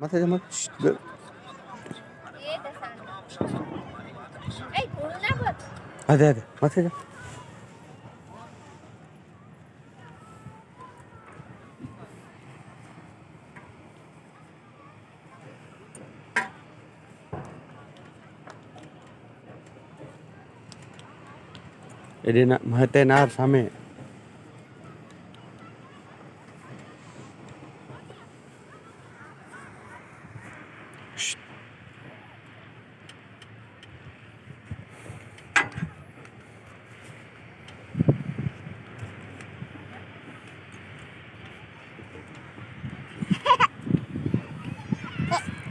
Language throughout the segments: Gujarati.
માથે જમા અરે અરે માથે જા એના મહતે નાર સામે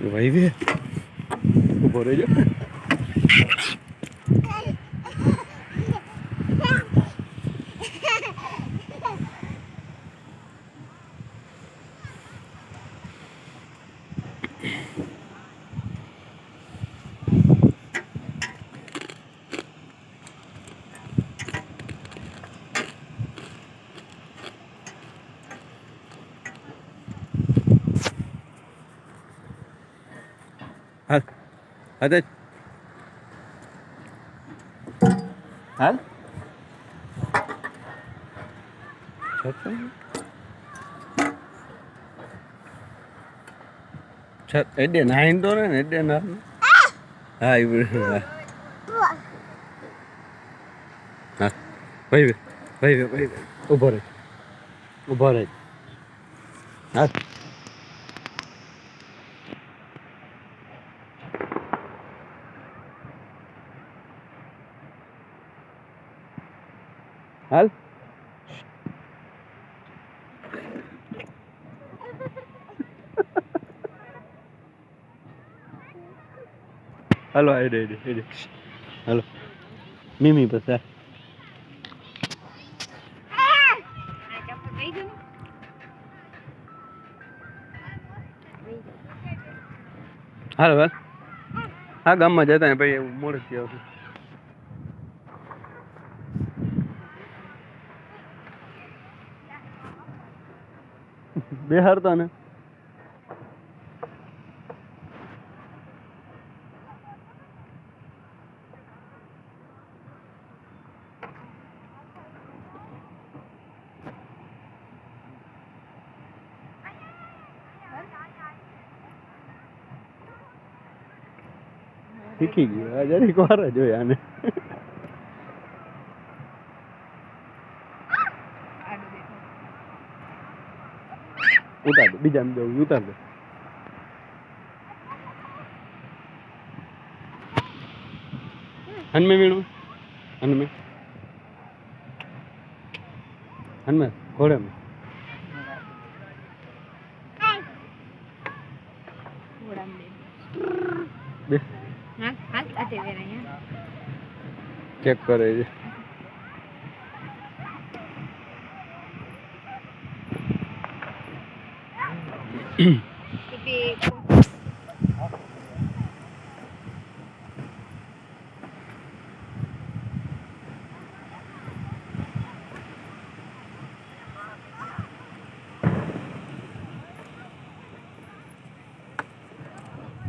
ભાઈ બે ઉભો રહેજો હાલ અરે હાલ એડે નાઈન તો ને એડે ના હા એ હા ભાઈ ભાઈ ભાઈ ઉભો રહે હા હાલ હાલો એડે હાલો મીમી પછી હાલો હાલ હા ગામમાં જતા ને ભાઈ મોડેથી આવશે બેહારતા ને શીખી ગયો જરીક વાર જ હોય આને ઉતાર દે બીજા જવું ઉતાર દે હનમે વીણું હનમે ઘોડે ચેક કરે છે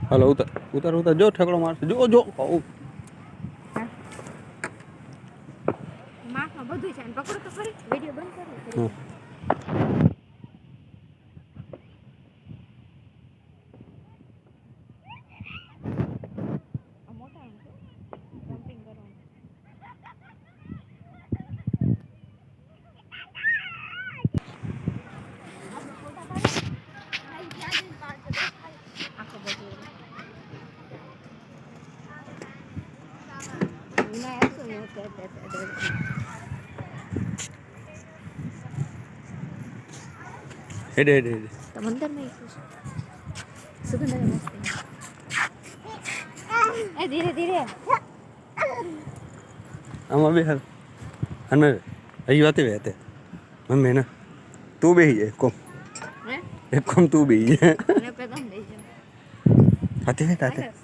હાલો ઉતાર જો ઠેકડો મારશે જો કહું માખમાં બધું છે ને પકડો તો ખરી વિડિયો બંધ કરો મોટા એમ જમ્પિંગ કરવાનું આખો બધું ના એસો ને હેડે મંદિર में सुगंध मस्त है धीरे આમાં બે હાલ હનમે અહીં વાતે વેતે મમ્મી ને તું બેહી જાય કોમ હે એક કોમ તું બેહી જાય મને પેદમ દઈ છે હાથે